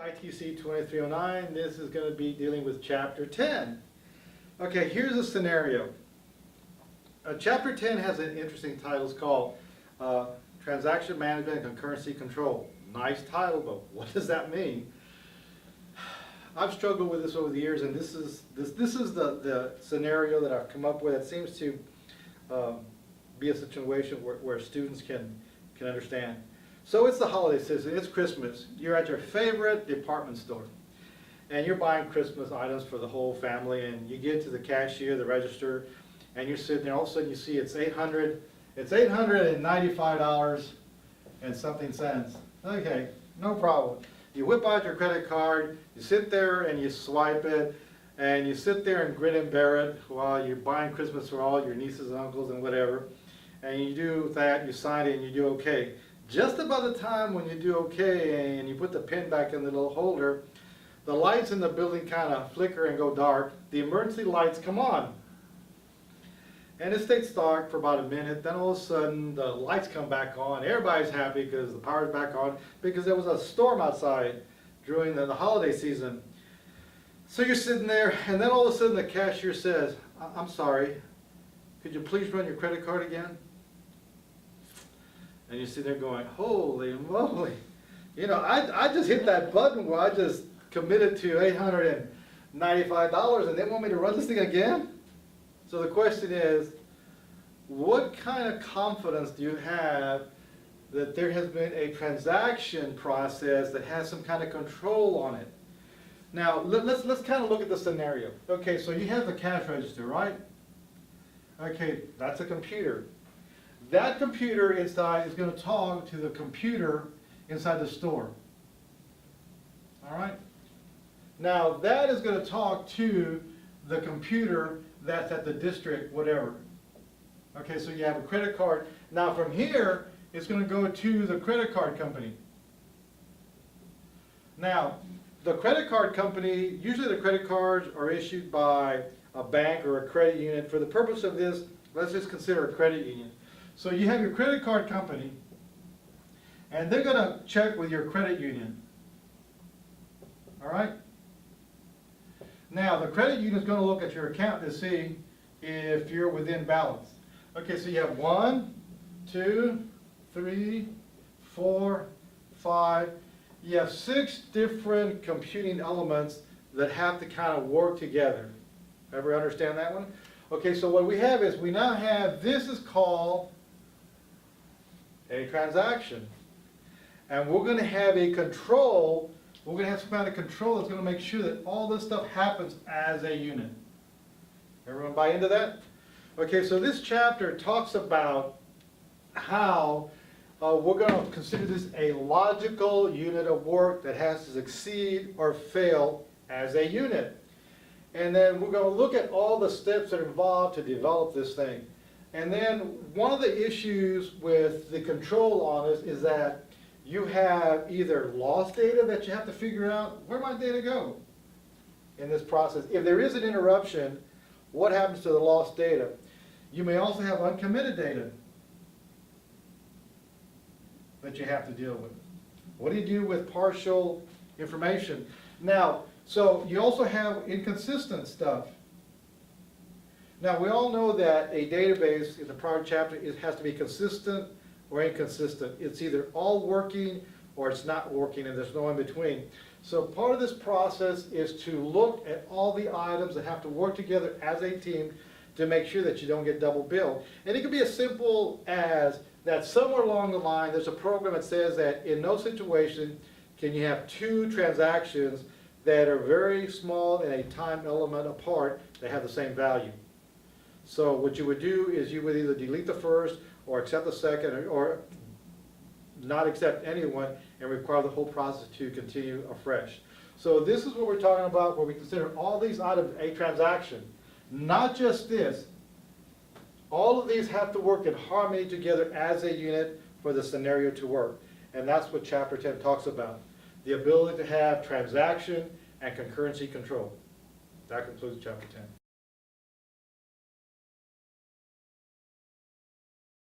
ITSE 2309. This is going to be dealing with Chapter 10. Okay, here's a scenario. Chapter 10 has an interesting title. It's called Transaction Management and Concurrency Control. Nice title, but what does that mean? I've struggled with this over the years, and this is the scenario that I've come up with. It seems to be a situation where students can understand. So it's the holiday season, it's Christmas. You're at your favorite department store and you're buying Christmas items for the whole family, and you get to the cashier, the register, and you're sitting there, all of a sudden you see it's $895 and something cents. Okay, no problem. You whip out your credit card, you sit there and you swipe it, and you sit there and grin and bear it while you're buying Christmas for all your nieces and uncles and whatever. And you do that, you sign it, and you do okay. Just about the time when you do okay and you put the pin back in the little holder, the lights in the building kind of flicker and go dark. The emergency lights come on. And it stays dark for about a minute. Then all of a sudden the lights come back on. Everybody's happy because the power's back on because there was a storm outside during the holiday season. So you're sitting there, and then all of a sudden the cashier says, "I'm sorry, could you please run your credit card again?" And you sit there going, holy moly. You know, I just hit that button where I just committed to $895 and they want me to run this thing again? So the question is, what kind of confidence do you have that there has been a transaction process that has some kind of control on it? Now, let's kind of look at the scenario. Okay, so you have the cash register, right? Okay, that's a computer. That computer inside is going to talk to the computer inside the store. All right? Now, that is going to talk to the computer that's at the district, whatever. Okay, so you have a credit card. Now, from here, it's going to go to the credit card company. Now, the credit card company, usually the credit cards are issued by a bank or a credit union. For the purpose of this, let's just consider a credit union. So you have your credit card company, and they're going to check with your credit union. All right? Now, the credit union is going to look at your account to see if you're within balance. Okay, so you have 1, 2, 3, 4, 5. You have 6 different computing elements that have to kind of work together. Ever understand that one? Okay, so what we have is we now have, this is called a transaction. And we're going to have a control, we're going to have some kind of control that's going to make sure that all this stuff happens as a unit. Everyone buy into that? Okay, so this chapter talks about how we're going to consider this a logical unit of work that has to succeed or fail as a unit. And then we're going to look at all the steps that are involved to develop this thing. And then one of the issues with the control on this is that you have either lost data that you have to figure out, where might data go in this process? If there is an interruption, what happens to the lost data? You may also have uncommitted data that you have to deal with. What do you do with partial information? Now, so you also have inconsistent stuff. Now, we all know that a database in the prior chapter has to be consistent or inconsistent. It's either all working or it's not working, and there's no in between. So part of this process is to look at all the items that have to work together as a team to make sure that you don't get double billed. And it can be as simple as that somewhere along the line there's a program that says that in no situation can you have 2 transactions that are very small in a time element apart that have the same value. So what you would do is you would either delete the first or accept the second, or not accept anyone and require the whole process to continue afresh. So this is what we're talking about, where we consider all these items a transaction. Not just this. All of these have to work in harmony together as a unit for the scenario to work. And that's what Chapter 10 talks about. The ability to have transaction and concurrency control. That concludes Chapter 10.